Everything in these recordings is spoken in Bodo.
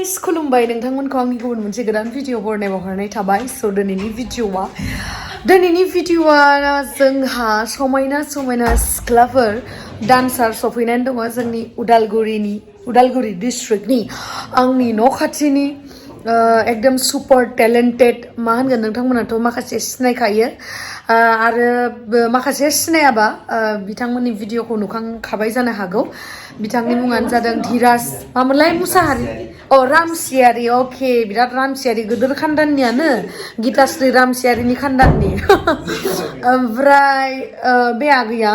गाइस खुलुमबाय नोंथांमोनखौ आंनि गुबुन मोनसे गोदान भिडिअ हरनाय थाबाय स' दिनैनि भिडिअआ जोंहा समायना सिख्लाफोर डान्सार सफैनानै दङ जोंनि उदालगुरि डिस्ट्रिक्टनि आंनि न' खाथिनि एकदम सुपार टेलेन्टेड मा होनगोन नोंथांमोनाथ' माखासे सिनायखायो आरो माखासे सिनायाबा बिथांमोननि भिडिअखौ नुखांखाबाय जानो हागौ बिथांनि मुङानो जादों धीराज मामोनलाय मुसाहारि रामसियारि अके बिराद रामसियारि गोदोर खानदाननियानो गीताश्री रामसियारिनि खानदाननि ओमफ्राय बे आगैया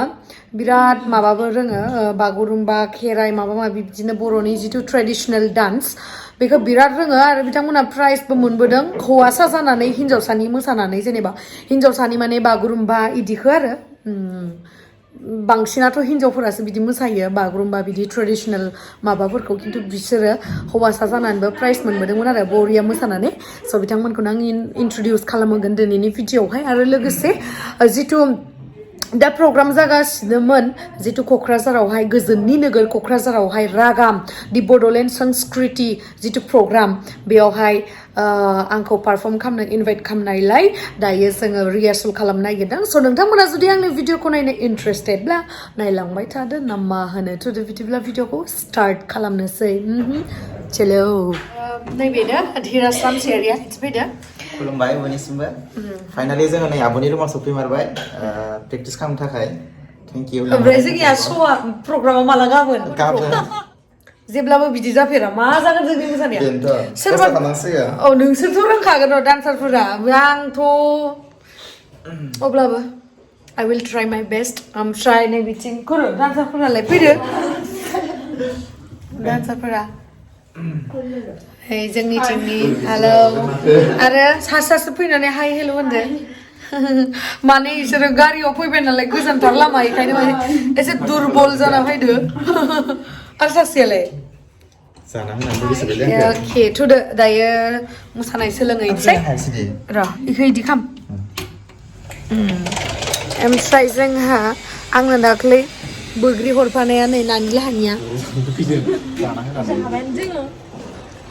बिराद माबाबो रोङो बागुरुम्बा खेराइ माबा माबि बिदिनो बर'नि जिथु ट्रेडिसनेल डान्स बेखौ बिराद रोङो आरो बिथांमोना प्राइजबो मोनबोदों हौवासा जानानै हिन्जावसानि मोसानानै जेनेबा हिन्जावसानि माने बागुरुम्बा इदिखौ आरो बांसिनाथ' हिन्जावफोरासो बिदि मोसायो बागुरुम्बा बिदि ट्रेडिसनेल माबाफोरखौ खिन्थु बिसोरो हौवासा जानानैबो प्राइज मोनबोदोंमोन आरो बरिया मोसानानै स' बिथांमोनखौनो आं इन्ट्रडिउस खालामहोगोन दिनैनि भिडिअआवहाय आरो लोगोसे जिथु दा प्रग्राम जागासिनोमोन जिथु क'क्राझारावहाय गोजोननि नोगोर क'क्राझारावहाय रागाम दि बड'लेण्ड संस्कृति जिथु प्रग्राम बेयावहाय आंखौ पारफर्म खालामनो इनभाइट खालामनायलाय दायो जोङो रिहार्सेल खालामनो नागिरदों स' नोंथांमोना जुदि आंनि भिडिअखौ नायनो इन्टारेस्टेडब्ला नायलांबाय थादो ना मा होनो थुदो बिदिब्ला भिडिअखौ स्टार्ट खालामनोसै चलो नैबेनो धीराज रामसियारिया फैदो खुलुमबाय बयनिसिमबो फाइनालि जोङो नै आब'नि रुमाव सफैमारबाय प्रेक्टिस खालामनो थाखाय थेंक इउ ओमफ्राय जोंनिया श'आ प्रग्रामाव माला गाबोन जेब्लाबो बिदि जाफेरा मा जागोन जोंनि मोसानाया सोरबा नोंसोरथ' रोंखागोन र' डान्सारफोरा आंथ' अब्लाबो I will try my best ओमफ्राय नै बिथिं डान्सारफोरालाय फैदो डान्सारफोरा जोंनिथिंनि हेलौ आरो सासे फैनानै हाय हेलौ होनदो माने इसोरो गारियाव फैबाय नालाय गोजानथार लामा बेखायनो माने एसे दुरबल जाना फैदो आरो सासेयालाय अके थुदो दायो मोसानाय सोलोंहैनोसै र' इखौ इदि खाम ओमफ्राय जोंहा आंनो दाख्लै बैग्रि हरफानाया नै नानि लाहानिया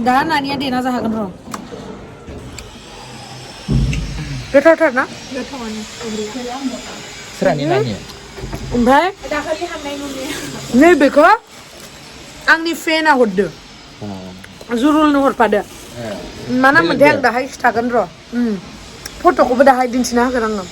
दा नानिया देना जाहागोन र' गोथावथार ना ओमफ्राय नैबेखौ आंनि फेना हरदो जुरुलनो हरफादो मा नाम मोनथाय आं दाहाय खिथागोन र' फट'खौबो दाहाय दिन्थिना होगोन आङो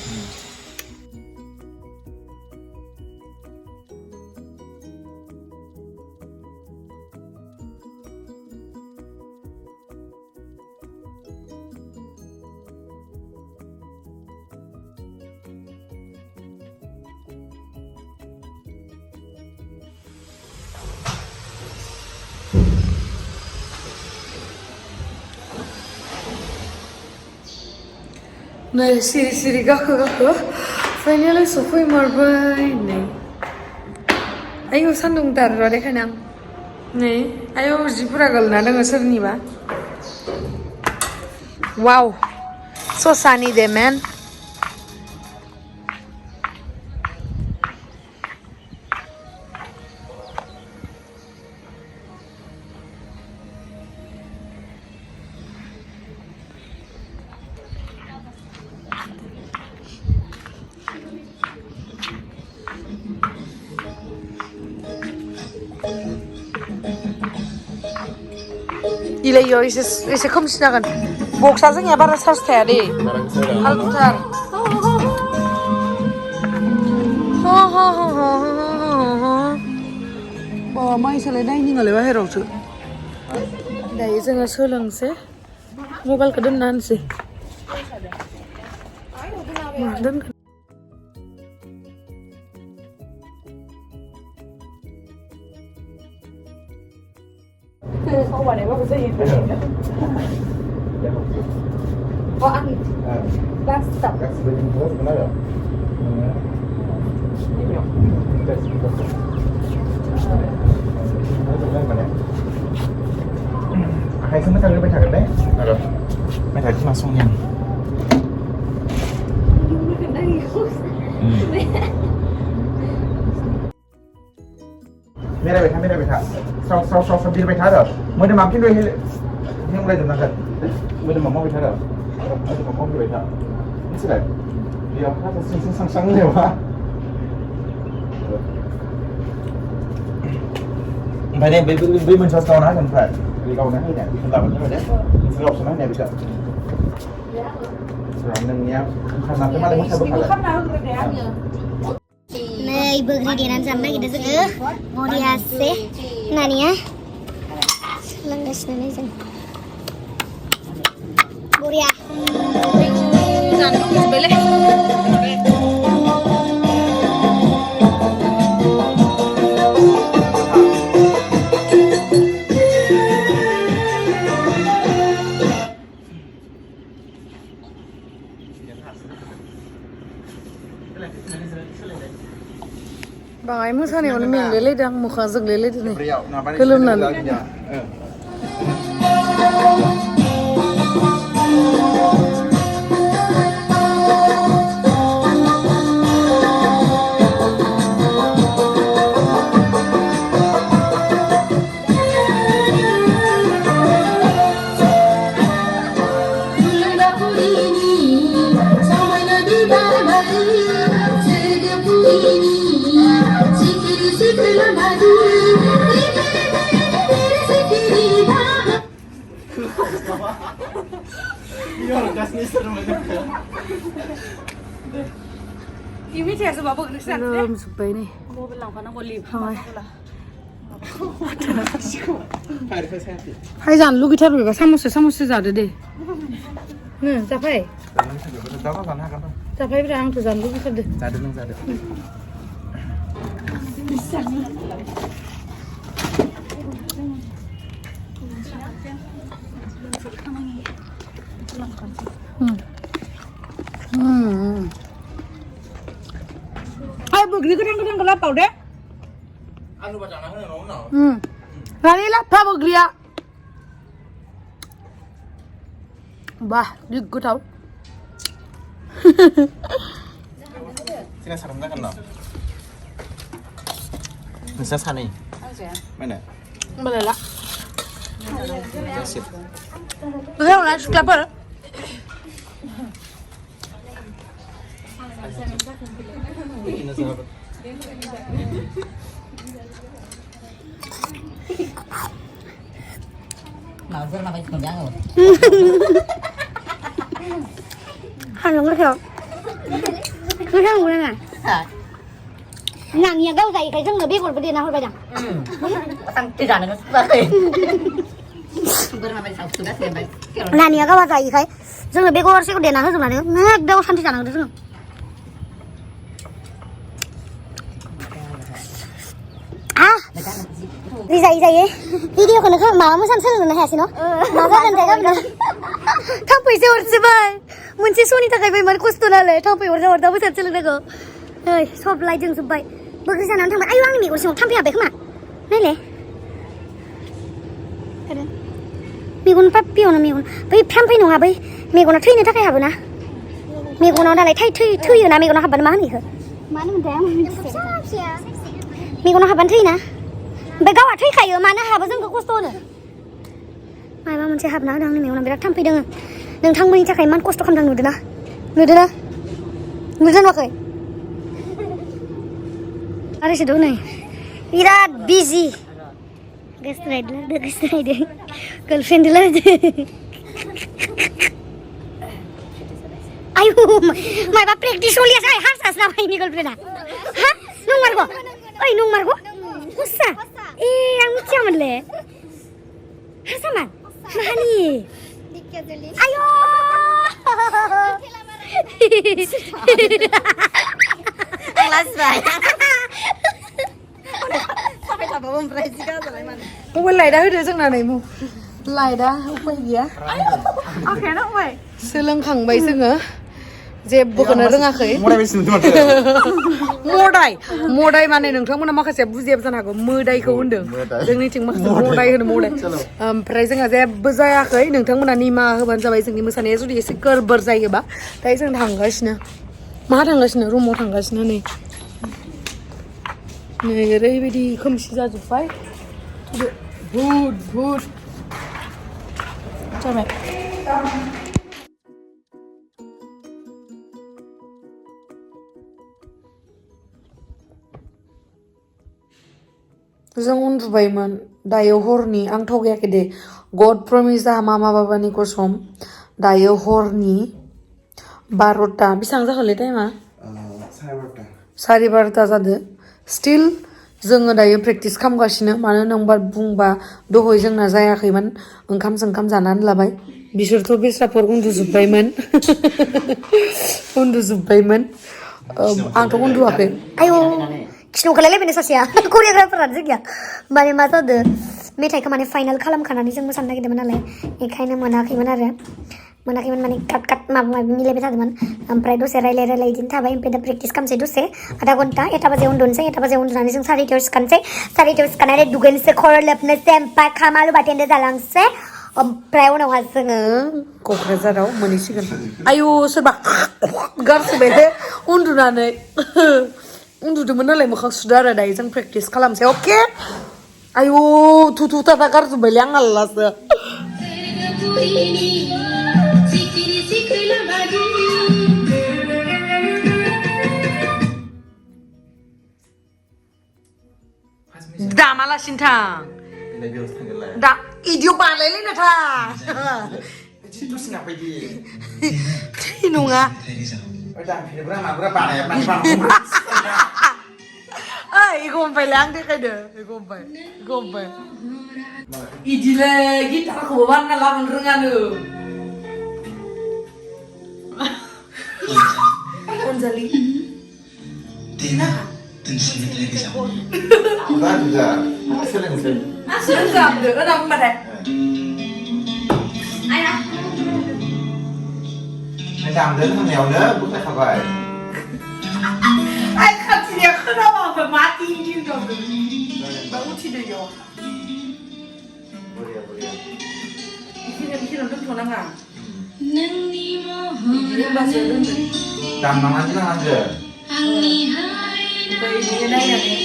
नै सिरि गाखो फाइनालि सफैमारबाय नै आयौ सान्दुंथार र' देखायनो आं नै आयौ जिफोरा गोलैना दङ सोरनिबा वाव so sunny there man Ilayo एसे खोमसि जागोन बक्सआ जोंनिया बारा चार्ज थाया दे हालथुथार माइसालाय डाइनिंआलाय बाहेरावसो दायो जोङो सोलोंसै मबाइलखौ दोनना होनसै दोनगोन Kau mana bagus saya ini. Oh angin. Gas stop. Gas begini terus benar ya? Ini ya. Gas stop. Hai semua kalian baca kan deh? Halo. Baca di langsungnya. Mira, betul. Sau biar baca dah. Mau dia makin dulu. mulai jemnakan. Udah mau bicara. Udah mau bicara. Ini sudah. Dia apa sang ya, Pak. Phải đem với mình cho câu nói cần phải vì câu nói này không làm như vậy đấy sử dụng này bây giờ rồi nâng nhá không làm cái mắt đấy không phải Nih, begini sampai kita sudah mau dihasil. Nah nih ya, langgas nih sih. Buria. Jangan boleh. Bang, ini sana yang mana lele dah muka zeng lele tu ni. Kelum nan. Ini dia sebab apa ni? Belum sampai ni. Mau belang kan aku lip. Hai jangan lu kita berapa sama ada deh. Nih, sampai. Sampai berang tu jangan lu kita deh. Ada. Ai begini kadang-kadang kelapa deh. Anu baca nak ni orang nak. Hari lapar begini ya. Bah, dia good tau. Sini sarung kan nak. Nisa sana ni. Mana? Boleh lah. Sip. Boleh lah, kelapa. Ini sahabat. Nào rất là phải còn dáng rồi. Hành luôn cái sao? Cái sao rồi nè? Nàng nhà gấu dậy cái răng người biết một vấn đề nào hơn bây giờ? Tăng tư giản nó rất là Rất là phải sao sudah saya baik. Nàng nhà gấu dậy cái răng người biết có sẽ có đề nào hơn rồi là nữa. Đâu sang thì chẳng được nữa. À, đi dậy ấy. Video của nó không mà mới sang sân rồi này hả nó? Mà ra gần thấy không? Thằng phải rồi chứ bạn. Mình chỉ xuống đi thằng cái vậy mà cố tình là thằng phải rồi đâu mới thật sự là được. Ơi, shop lại dừng vậy. Bữa cái sao thằng ai quăng đi mình còn thằng phải không ạ? Này lẽ. mình còn bắt biểu là mình còn bây tham phải nó hả bây mình còn thuê nữa thằng cái hả vậy nè mình còn nó đã lại thay thuê rồi nè mình còn nó hả bán gì cơ bán mình thế mình còn nó hả bán thuê nè bây giờ thuê khai ở mà nó hả bán dưng có costo nữa mai mà mình sẽ hả nó đang mình còn làm tham phải đừng thằng mình chắc cái man costo không đang nữa nữa nó rồi ada sih dong nih Ira busy guys rider girlfriend lah ayo mai ba practice oli asa har sas na mai ni girlfriend ha nung margo usa yang macam le ha sama mahani ayo Kelas baik. Sampai tak bawa memperhatikan kan Sulaiman. Không quên lại đã được chắc là này mu lại đã không quên gì á Ok nó vậy. sư lăng khẳng bày sư ngỡ जे बुखना रोङाखै मदाय माने नोंथांमोना माखासे बुजियाबो जानो हागौ मोदायखौ होनदों जोंनिथिं माखासे मदाय होनो मदाय ओमफ्राय जोंहा जेबो जायाखै नोंथांमोना निमाहा होबानो जाबाय जोंनि मोसानाया जुदि एसे गोरबोर जायोबा दायो जों थांगासिनो माहा थांगासिनो रुमाव थांगासिनो नै ओरैबायदि खोमसि जाजोब्बाय भुत जाबाय जों उन्दुबायमोन दायो हरनि आं थगायाखै दे गड प्रमिस जाहा मामा बाबानि कसम दायो हरनि 12टा बेसेबां जाखोलै टाइमा 12:30 जादो स्टिल जोङो दायो प्रेक्टिस खालामगासिनो मानो होनोबा बुंबा दहय जोंना जायाखैमोन ओंखाम जानानै लाबाय बिसोरथ' बेस्राफोर उन्दुजोब्बायमोन आंथ' उन्दुवाखै आयौ खिन'खौलाय लायबायनो सासेया करिय'ग्राफारानो जोंनिया माने मा जादों मेथाइखौ माने फाइनाल खालामखानानै जों मोसानो नागिरदोंमोन नालाय बेखायनो मोनाखैमोन माने काट माबा माबि मिलायबाय थादोंमोन ओमफ्राय दसे रायलाय बिदिनो थाबाय ओमफ्राय दा प्रेक्टिस खालामसै दसे आधा घन्टा 1 बाजियाव उन्दुनोसै 1 बाजियाव उन्दुनानै जों 4:30 सिखारनोसै 4:30 सिखारनानै दुगैनोसै खर' लोबनोसै ओमफ्राय खामालु बाथेनदो जालांसै ओमफ्राय उनावहाय जोङो क'क्राझाराव मोनहैसिगोन आयु सोरबा गारसोबाय उन्दुनानै उन्दुदोंमोन नालाय मोखां सुदो आरो दायो जों प्रेक्टिस खालामसै अके आयु थुथु थाथा गारजोब्बायलै आं आल्लासो दामालासिनो थां दा इदिअ बानायलायनो थां थै नङा ओइ इखौ हमबायलै आं देखायदो इखौ हमबाय इदिलै गिटारखौबो बानायना लाबोनो रोङानो अनजालि सोलोंजाबदो होना बुंबाथाय दामदों होननायावनो बुंखाबाय आइ खाथिनिया खोनाबाबो मा टिं दामदों बा उथिदो इयाव बिखिनियाव दोनथ'नाङा होमबासो दोनदो दामनानै नांगो ओमफ्राय बिदिनो नायनानै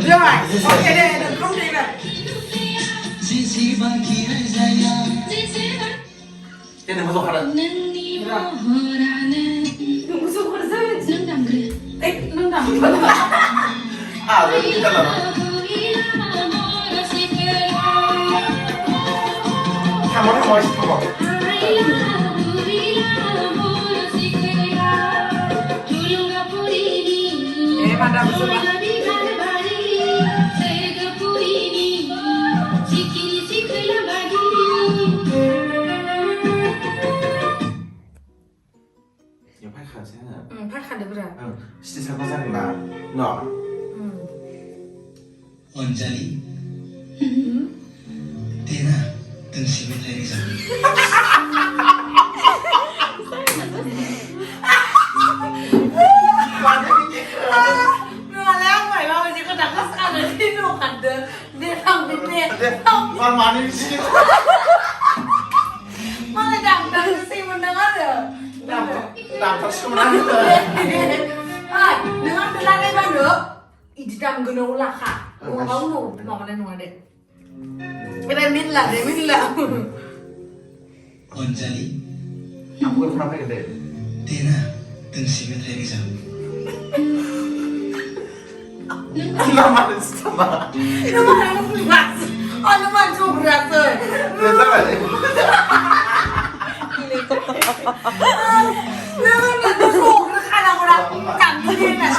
जाबाय अके दे नोंखौ देबाय Ini masuk ada. Masuk ada. Nendang. Ah, berarti kita lah. Kamu ni mau siapa? Mana masuk? Siti sama sana, no. Anjali, Tina, tensi metai ni sana. Mana di sini? Mana dang sih mendengar ya? Dapat semuanya. Ah, dengan belakang mana? Iji dam geno lah kak. Kau nu, mau mana nu ada? Kita min lah. Anjali, Aku pernah pakai deh. Tina, tensi metai ni sana. Nama sama. Nama berat. Oh, nama cukup berat tuh. Betul kan? Nama cukup kan orang cantik kan.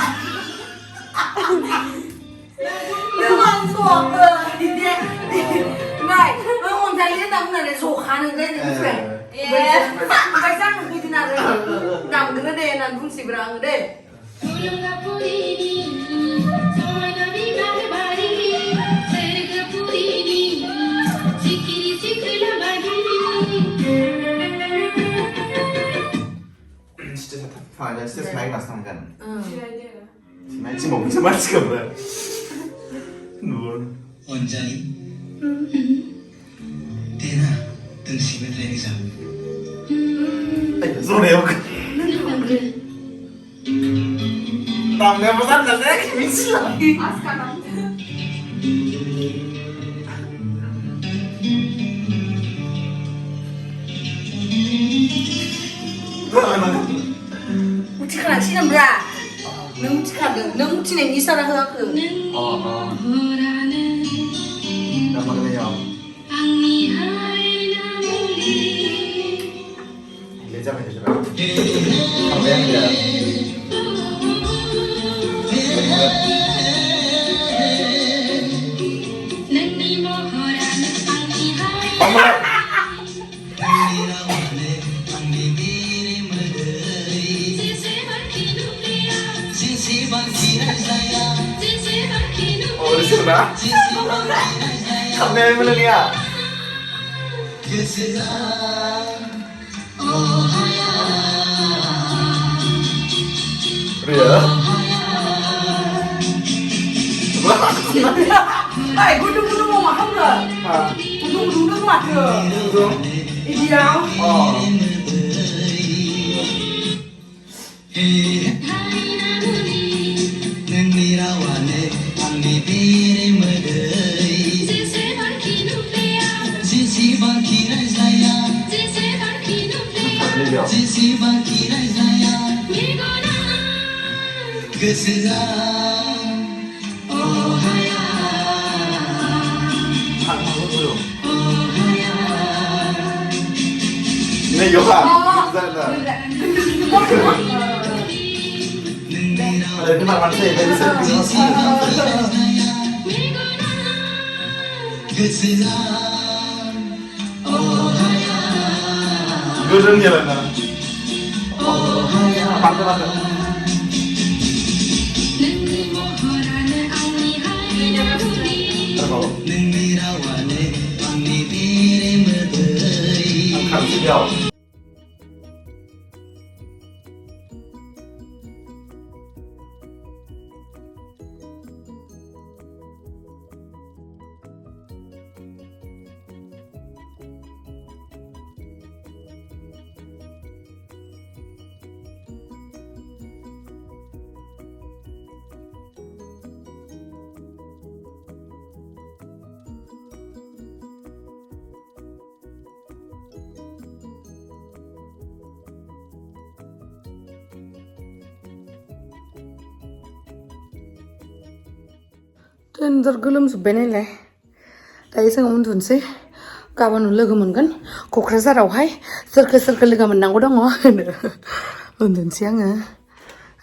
Nama cukup dia. Này, nó còn thấy cái tấm này để rủ khá được đấy thì cũng phải. Phải chắc được như thế nào đấy. Đầm cái đề là cũng chỉ bằng cái đề. Phải sẽ máy mà sang gần. Máy chỉ một cái mắt cầm rồi. Luôn. Anjali, दोंसे मेथाइ रोजाबो जनायाव दामनाया मोजां जादों मिथिला 우치카락시는브라 नों उथिखादों नों उथिनायनि इसारा होआखै दामागोनायाव ले जाबाय थांबाय आं दा 어르신아? 감내의 물론이야. 그래요? 아이 구둥구둥 뭐 하는가 구둥구둥 맞죠 이디야 네, 요가. 감사합니다. 그만 완성해. 그런 일은 맞다. 감사합니다. टेन्जार गोलोमजोब्बाय नालाय दायो जोङो उन्दुनोसै गाबोन लोगो मोनगोन क'क्राझारावहाय सोरखो लोगो मोननांगौ दङ होनो उन्दुनोसै आङो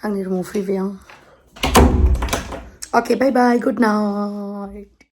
आंनि रुमाव फैबाय आं अके बाय बाय गुड नाइट